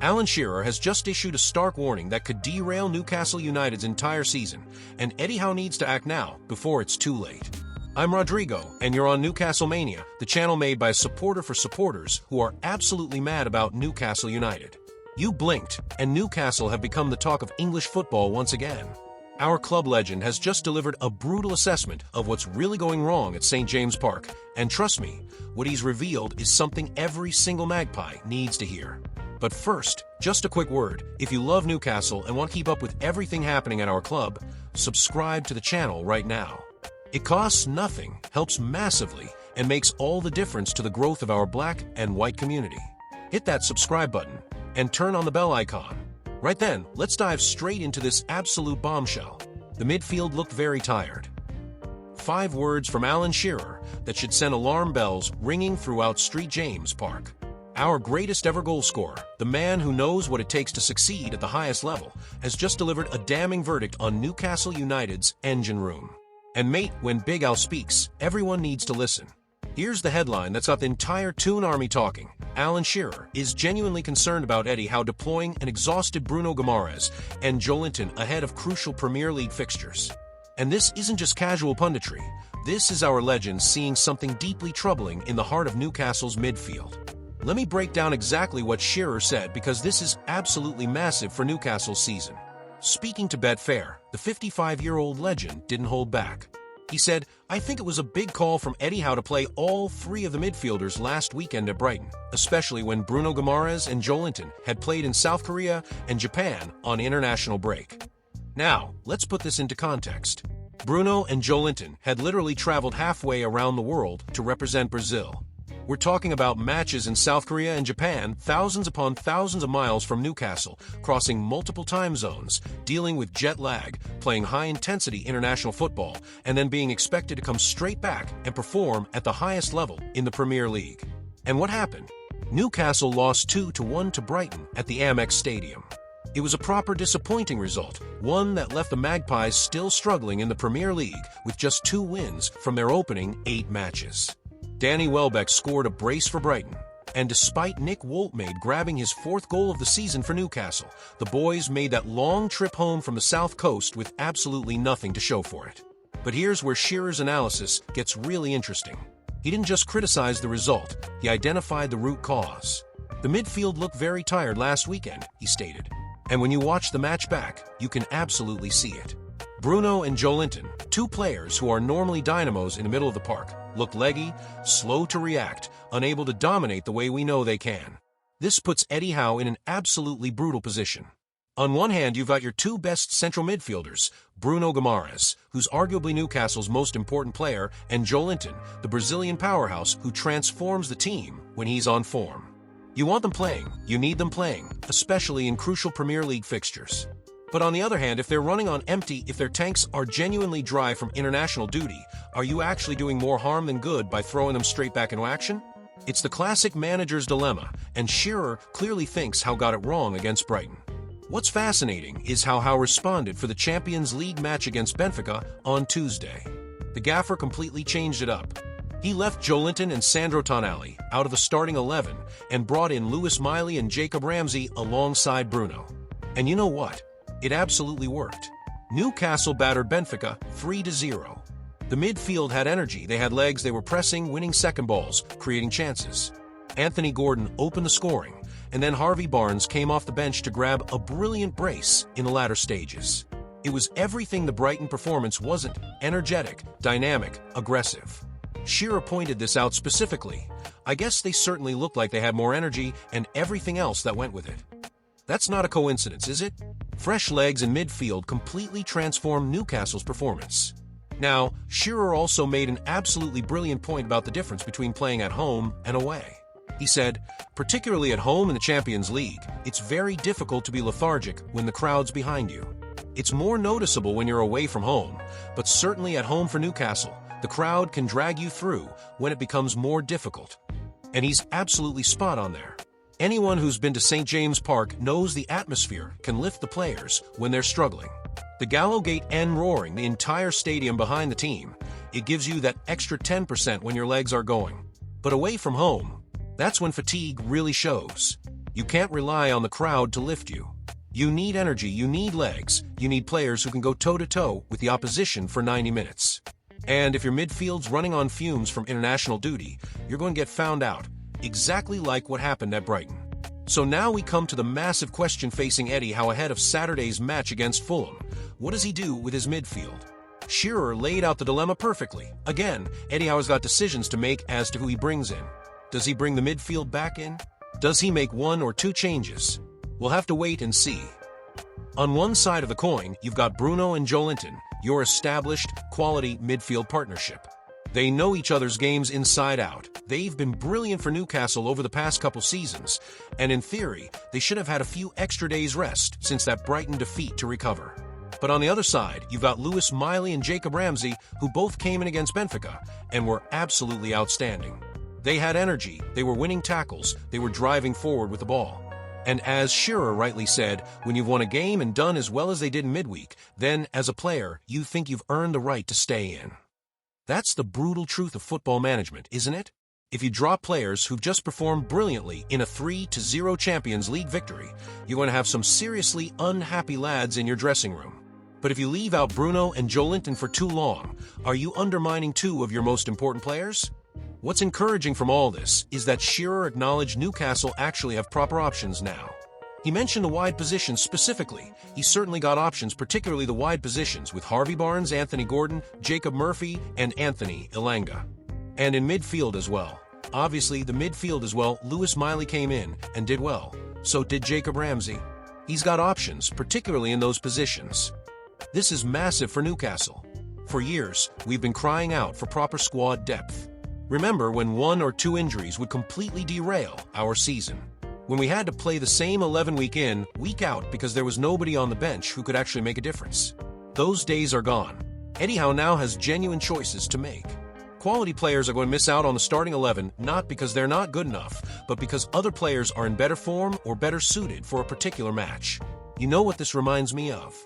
Alan Shearer has just issued a stark warning that could derail Newcastle United's entire season, and Eddie Howe needs to act now before it's too late. I'm Rodrigo, and you're on Newcastle Mania, the channel made by a supporter for supporters who are absolutely mad about Newcastle United. You blinked, and Newcastle have become the talk of English football once again. Our club legend has just delivered a brutal assessment of what's really going wrong at St. James Park, and trust me, what he's revealed is something every single Magpie needs to hear. But first, just a quick word, if you love Newcastle and want to keep up with everything happening at our club, subscribe to the channel right now. It costs nothing, helps massively, and makes all the difference to the growth of our black and white community. Hit that subscribe button and turn on the bell icon. Right then, let's dive straight into this absolute bombshell. The midfield looked very tired. 5 words from Alan Shearer that should send alarm bells ringing throughout St. James Park. Our greatest ever goal scorer, the man who knows what it takes to succeed at the highest level, has just delivered a damning verdict on Newcastle United's engine room. And mate, when Big Al speaks, everyone needs to listen. Here's the headline that's got the entire Toon Army talking. Alan Shearer is genuinely concerned about Eddie Howe deploying an exhausted Bruno and Joelinton ahead of crucial Premier League fixtures. And this isn't just casual punditry. This is our legend seeing something deeply troubling in the heart of Newcastle's midfield. Let me break down exactly what Shearer said because this is absolutely massive for Newcastle's season. Speaking to Betfair, the 55-year-old legend didn't hold back. He said, "I think it was a big call from Eddie Howe to play all 3 of the midfielders last weekend at Brighton, especially when Bruno and Joelinton had played in South Korea and Japan on international break." Now, let's put this into context. Bruno and Joelinton had literally traveled halfway around the world to represent Brazil. We're talking about matches in South Korea and Japan, thousands upon thousands of miles from Newcastle, crossing multiple time zones, dealing with jet lag, playing high-intensity international football, and then being expected to come straight back and perform at the highest level in the Premier League. And what happened? Newcastle lost 2-1 to Brighton at the Amex Stadium. It was a proper disappointing result, one that left the Magpies still struggling in the Premier League with just 2 wins from their opening 8 matches. Danny Welbeck scored a brace for Brighton, and despite Nick Woltmade grabbing his 4th goal of the season for Newcastle, the boys made that long trip home from the South Coast with absolutely nothing to show for it. But here's where Shearer's analysis gets really interesting. He didn't just criticize the result, he identified the root cause. "The midfield looked very tired last weekend," he stated, "and when you watch the match back, you can absolutely see it. Bruno and Joelinton, 2 players who are normally dynamos in the middle of the park, looked leggy, slow to react, unable to dominate the way we know they can. This puts Eddie Howe in an absolutely brutal position. On one hand, you've got your 2 best central midfielders, Bruno, who's arguably Newcastle's most important player, and Joelinton, the Brazilian powerhouse who transforms the team when he's on form. You want them playing, you need them playing, especially in crucial Premier League fixtures. But on the other hand, if they're running on empty, if their tanks are genuinely dry from international duty, are you actually doing more harm than good by throwing them straight back into action?" It's the classic manager's dilemma, and Shearer clearly thinks Howe got it wrong against Brighton. What's fascinating is how Howe responded for the Champions League match against Benfica on Tuesday. The gaffer completely changed it up. He left Joelinton and Sandro Tonali out of the starting 11 and brought in Lewis Miley and Jacob Ramsey alongside Bruno. And you know what? It absolutely worked. Newcastle battered Benfica 3-0. The midfield had energy, they had legs, they were pressing, winning second balls, creating chances. Anthony Gordon opened the scoring, and then Harvey Barnes came off the bench to grab a brilliant brace in the latter stages. It was everything the Brighton performance wasn't: energetic, dynamic, aggressive. Shearer pointed this out specifically. "I guess they certainly looked like they had more energy and everything else that went with it." That's not a coincidence, is it? Fresh legs in midfield completely transformed Newcastle's performance. Now, Shearer also made an absolutely brilliant point about the difference between playing at home and away. He said, "Particularly at home in the Champions League, it's very difficult to be lethargic when the crowd's behind you. It's more noticeable when you're away from home, but certainly at home for Newcastle, the crowd can drag you through when it becomes more difficult." And he's absolutely spot on there. Anyone who's been to St. James Park knows the atmosphere can lift the players when they're struggling. The Gallowgate N roaring the entire stadium behind the team, it gives you that extra 10% when your legs are going. But away from home, That's when fatigue really shows. You can't rely on the crowd to lift you. You need energy, you need legs, you need players who can go toe-to-toe with the opposition for 90 minutes. And if your midfield's running on fumes from international duty, you're going to get found out, exactly like what happened at Brighton. So now we come to the massive question facing Eddie Howe ahead of Saturday's match against Fulham. What does he do with his midfield? Shearer laid out the dilemma perfectly. Again, Eddie Howe has got decisions to make as to who he brings in. Does he bring the midfield back in? Does he make one or two changes? We'll have to wait and see. On one side of the coin, you've got Bruno and Joelinton, your established, quality midfield partnership. They know each other's games inside out. They've been brilliant for Newcastle over the past couple seasons, and in theory, they should have had a few extra days rest since that Brighton defeat to recover. But on the other side, you've got Lewis Miley and Jacob Ramsey, who both came in against Benfica and were absolutely outstanding. They had energy, they were winning tackles, they were driving forward with the ball. And as Shearer rightly said, when you've won a game and done as well as they did in midweek, then, as a player, you think you've earned the right to stay in. That's the brutal truth of football management, isn't it? If you drop players who've just performed brilliantly in a 3-0 Champions League victory, you're going to have some seriously unhappy lads in your dressing room. But if you leave out Bruno and Joelinton for too long, are you undermining two of your most important players? What's encouraging from all this is that Shearer acknowledged Newcastle actually have proper options now. He mentioned the wide positions specifically. He certainly got options, particularly the wide positions, with Harvey Barnes, Anthony Gordon, Jacob Murphy, and Anthony Elanga. And in midfield as well. Obviously, the midfield as well, Lewis Miley came in and did well. So did Jacob Ramsey. He's got options, particularly in those positions. This is massive for Newcastle. For years, we've been crying out for proper squad depth. Remember when one or two injuries would completely derail our season? When we had to play the same 11 week in, week out because there was nobody on the bench who could actually make a difference. Those days are gone. Eddie Howe now has genuine choices to make. Quality players are going to miss out on the starting 11 not because they're not good enough, but because other players are in better form or better suited for a particular match. You know what this reminds me of?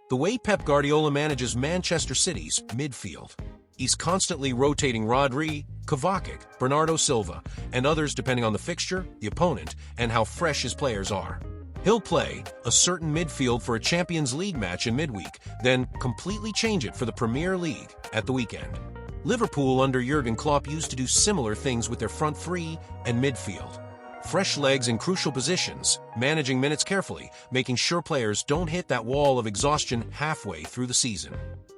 The way Pep Guardiola manages Manchester City's midfield. He's constantly rotating Rodri, Kovacic, Bernardo Silva, and others depending on the fixture, the opponent, and how fresh his players are. He'll play a certain midfield for a Champions League match in midweek, then completely change it for the Premier League at the weekend. Liverpool under Jurgen Klopp used to do similar things with their front three and midfield. Fresh legs in crucial positions, managing minutes carefully, making sure players don't hit that wall of exhaustion halfway through the season.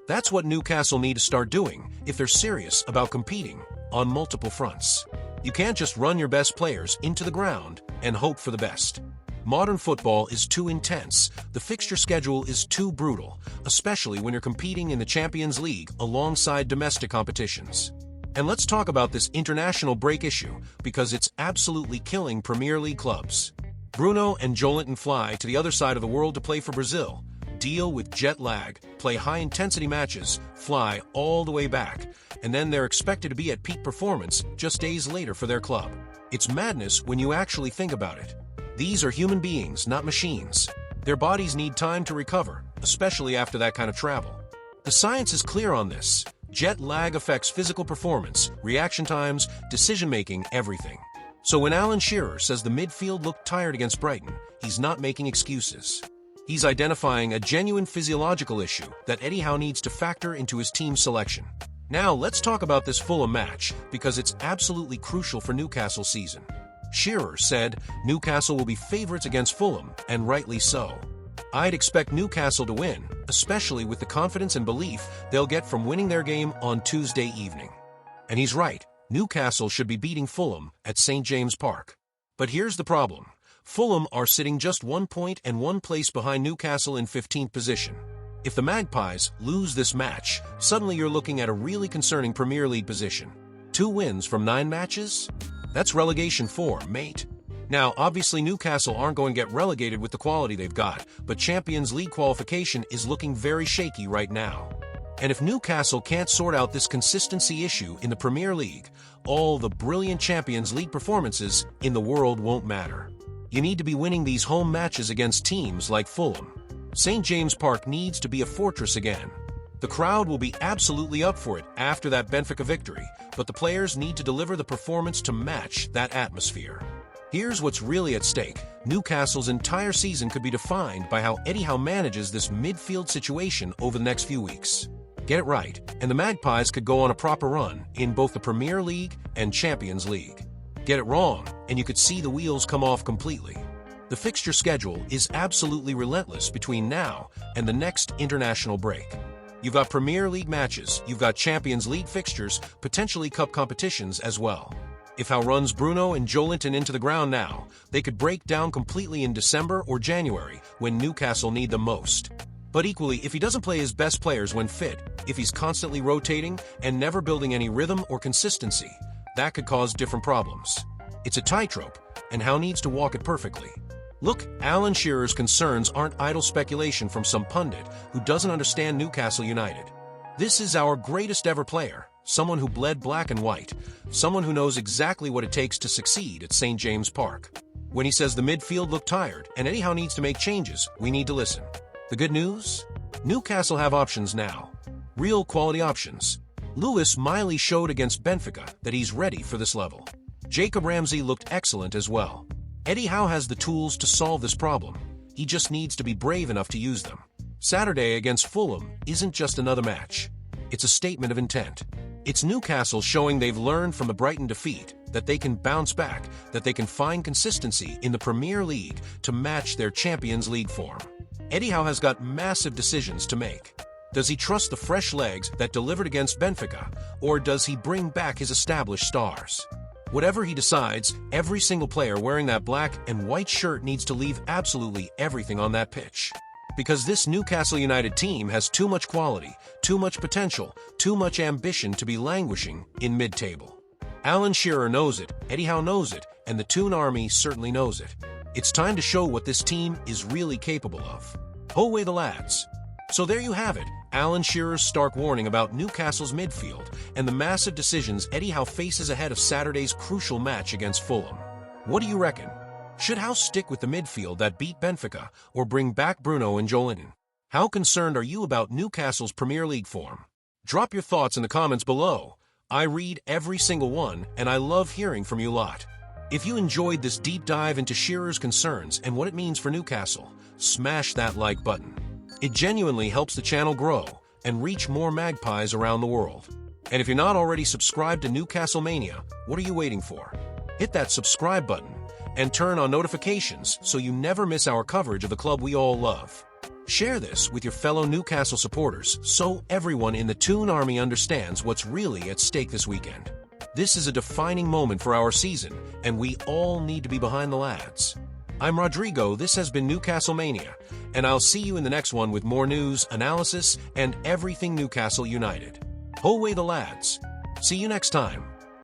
That's what Newcastle need to start doing if they're serious about competing on multiple fronts. You can't just run your best players into the ground and hope for the best. Modern football is too intense. The fixture schedule is too brutal, especially when you're competing in the Champions League alongside domestic competitions. And let's talk about this international break issue because it's absolutely killing Premier League clubs. Bruno and Joelinton fly to the other side of the world to play for Brazil, deal with jet lag, play high-intensity matches, fly all the way back, and then they're expected to be at peak performance just days later for their club. It's madness when you actually think about it. These are human beings, not machines. Their bodies need time to recover, especially after that kind of travel. The science is clear on this. Jet lag affects physical performance, reaction times, decision-making, everything. So when Alan Shearer says the midfield looked tired against Brighton, he's not making excuses. He's identifying a genuine physiological issue that Eddie Howe needs to factor into his team selection. Now let's talk about this Fulham match because it's absolutely crucial for Newcastle's season. Shearer said Newcastle will be favorites against Fulham, and rightly so. I'd expect Newcastle to win, especially with the confidence and belief they'll get from winning their game on Tuesday evening. And he's right, Newcastle should be beating Fulham at St. James Park. But here's the problem. Fulham are sitting just 1 point and 1 place behind Newcastle in 15th position. If the Magpies lose this match, suddenly you're looking at a really concerning Premier League position. 2 wins from 9 matches? That's relegation 4, mate. Now, obviously Newcastle aren't going to get relegated with the quality they've got, but Champions League qualification is looking very shaky right now. And if Newcastle can't sort out this consistency issue in the Premier League, all the brilliant Champions League performances in the world won't matter. You need to be winning these home matches against teams like Fulham. St. James Park needs to be a fortress again. The crowd will be absolutely up for it after that Benfica victory, but the players need to deliver the performance to match that atmosphere. Here's what's really at stake. Newcastle's entire season could be defined by how Eddie Howe manages this midfield situation over the next few weeks. Get it right, and the Magpies could go on a proper run in both the Premier League and Champions League. Get it wrong, and you could see the wheels come off completely. The fixture schedule is absolutely relentless between now and the next international break. You've got Premier League matches, you've got Champions League fixtures, potentially cup competitions as well. If Howe runs Bruno and Joelinton into the ground now, they could break down completely in December or January when Newcastle need them most. But equally, if he doesn't play his best players when fit, if he's constantly rotating and never building any rhythm or consistency, that could cause different problems. It's a tightrope, and Howe needs to walk it perfectly. Look, Alan Shearer's concerns aren't idle speculation from some pundit who doesn't understand Newcastle United. This is our greatest ever player, someone who bled black and white, someone who knows exactly what it takes to succeed at St. James Park. When he says the midfield looked tired and Eddie Howe needs to make changes, we need to listen. The good news? Newcastle have options now. Real quality options. Lewis Miley showed against Benfica that he's ready for this level. Jacob Ramsey looked excellent as well. Eddie Howe has the tools to solve this problem. He just needs to be brave enough to use them. Saturday against Fulham isn't just another match. It's a statement of intent. It's Newcastle showing they've learned from the Brighton defeat, that they can bounce back, that they can find consistency in the Premier League to match their Champions League form. Eddie Howe has got massive decisions to make. Does he trust the fresh legs that delivered against Benfica, or does he bring back his established stars? Whatever he decides, every single player wearing that black and white shirt needs to leave absolutely everything on that pitch. Because this Newcastle United team has too much quality, too much potential, too much ambition to be languishing in mid-table. Alan Shearer knows it, Eddie Howe knows it, and the Toon Army certainly knows it. It's time to show what this team is really capable of. Howe the lads. So there you have it, Alan Shearer's stark warning about Newcastle's midfield and the massive decisions Eddie Howe faces ahead of Saturday's crucial match against Fulham. What do you reckon? Should Howe stick with the midfield that beat Benfica or bring back Bruno and Joelinton? How concerned are you about Newcastle's Premier League form? Drop your thoughts in the comments below. I read every single one, and I love hearing from you lot. If you enjoyed this deep dive into Shearer's concerns and what it means for Newcastle, smash that like button. It genuinely helps the channel grow and reach more Magpies around the world. And if you're not already subscribed to Newcastle Mania, what are you waiting for? Hit that subscribe button and turn on notifications so you never miss our coverage of the club we all love. Share this with your fellow Newcastle supporters so everyone in the Toon Army understands what's really at stake this weekend. This is a defining moment for our season, and we all need to be behind the lads. I'm Rodrigo, this has been Newcastle Mania, and I'll see you in the next one with more news, analysis, and everything Newcastle United. Howe the lads. See you next time.